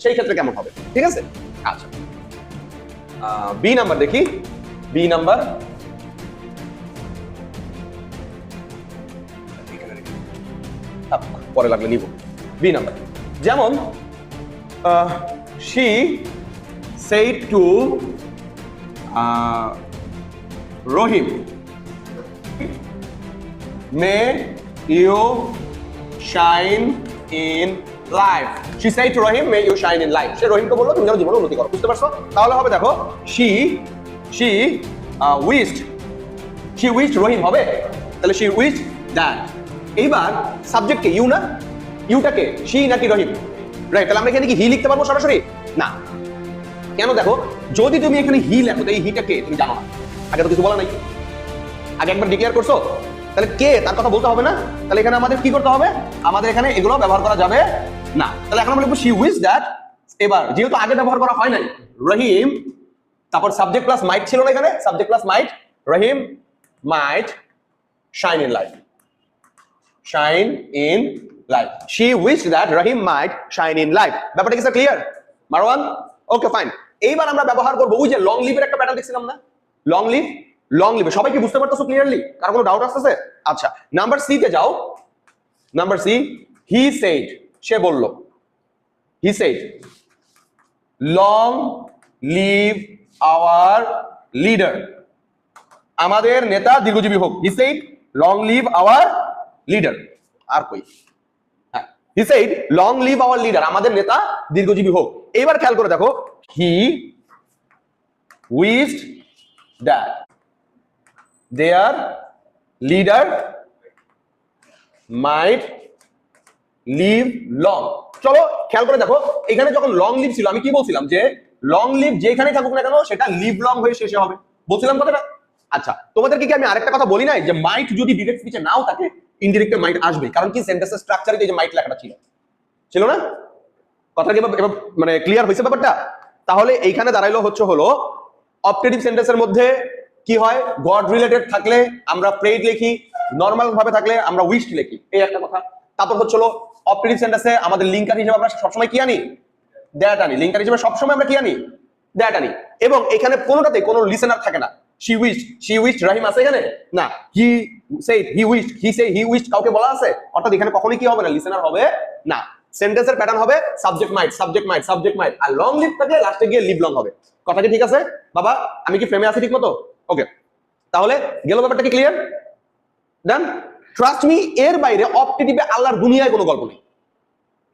সেই ক্ষেত্রে কেমন হবে, ঠিক আছে? আচ্ছা, বি নাম্বার দেখি। বি নাম্বার পরে লাগলে নিব। বি নাম্বার যেমন she said to Rohim, may you shine in life. She said to Rohim, may you shine in life. সে রহিমকে বললো তুমি যেন জীবনে উন্নতি করো। বুঝতে পারছো? তাহলে হবে দেখো she wished রহিম হবে, তাহলে she wished that। এইবার সাবজেক্ট কে? ইউ না? ইউটাকে she নাকি রহিম? রাইট, তাহলে আমরা এখানে কি হি লিখতে পারবো সরাসরি? না। কেন? দেখো, যদি তুমি এখানে হি লেখো তো এই হিটা কে তুমি জানো না, আগে তো কিছু বলা নাই, আগে একবার ডিক্লেয়ার করছো, তাহলে কে তার কথা বলতে হবে না? তাহলে এখানে আমাদের কি করতে হবে? আমাদের এখানে এগুলো ব্যবহার করা যাবে না। তাহলে এখন আমরা লিখবো she wished that। এবার যেহেতু আগে ব্যবহার করা হয় নাই, রহিম, তারপর সাবজেক্ট প্লাস মাইট ছিল না এখানে, subject plus might, Rahim might shine in life, shine in life. she wished that Rahim might shine in life। ব্যাপারটা কি sir clear? Marwan, okay fine. এইবার আমরা ব্যবহার করবো ওই যে লং লিভের একটা প্যাটার্ন দেখছিলাম না, লং লিভ, লং লিভ। সবাই কি বুঝতে পারতেছো ক্লিয়ারলি? কার কোনো ডাউট আসতেছে? আচ্ছা, নাম্বার সি তে যাও। নাম্বার সি, হি সেড, সে বলল, he said long live our leader, আমাদের নেতা দীর্ঘজীবী হোক। He said long live our leader. আর কই? হ্যাঁ, he said long live our leader, আমাদের নেতা দীর্ঘজীবী হোক। এবার খেয়াল করে দেখো, he wished that their leader might live long. চলো খেয়াল করে দেখো, এখানে যখন লং লিভ ছিল আমি কি বলছিলাম? যে লং লিভ যেখানে থাকুক না কেন সেটা লিভ লং হয়ে শেষে হবে, বলছিলাম কথাটা। আচ্ছা, তোমাদেরকে কি আমি আরেকটা কথা বলি নাই যে মাইট যদি ডিরেক্ট স্পিচে নাও থাকে ইনডিরেক্ট মাইট আসবে, কারণ কি সেন্টেন্সের স্ট্রাকচারে যে মাইট লেখাটা ছিল না? কথা কি এবার মানে ক্লিয়ার হয়েছে ব্যাপারটা? তাহলে এইখানে দাঁড়াইলো হলো অপটেটিভ সেন্টেন্সের মধ্যে কি হয়, গড রিলেটেড থাকলে আমরা প্রেড লিখি, নরমাল ভাবে থাকলে আমরা উইশড লিখি, এই একটা কথা। তারপর হলো অপটেটিভ সেন্টেন্সে আমাদের লিঙ্কার হিসেবে আমরা সবসময় কি আনি? দ্যাট আনি। লিঙ্কার হিসেবে সবসময় আমরা কি আনি? দ্যাট আনি। এবং এখানে কোনোটাতে কোনো লিসেনার থাকে না। she wished রহিম আছে এখানে? না। he said he wished কাউকে বলা আছে? অর্থাৎ এখানে কখনোই কি হবে না? লিসেনার হবে না। সেন্টেন্সের প্যাটার্ন হবে সাবজেক্ট মাইট, আর লং লিভ থাকলে লাস্টে গিয়ে লিভ লং হবে। কথা কি ঠিক আছে বাবা? আমি কি ফ্রেমে আছি ঠিক মতো? ওকে, তাহলে গেল ব্যাপারটা কি ক্লিয়ার? ডান? ট্রাস্ট মি, এর বাইরে অপটেটিভে আল্লাহর দুনিয়ায় কোনো গল্প নেই,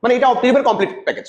মানে এটা অপটেটিভের কমপ্লিট প্যাকেজ।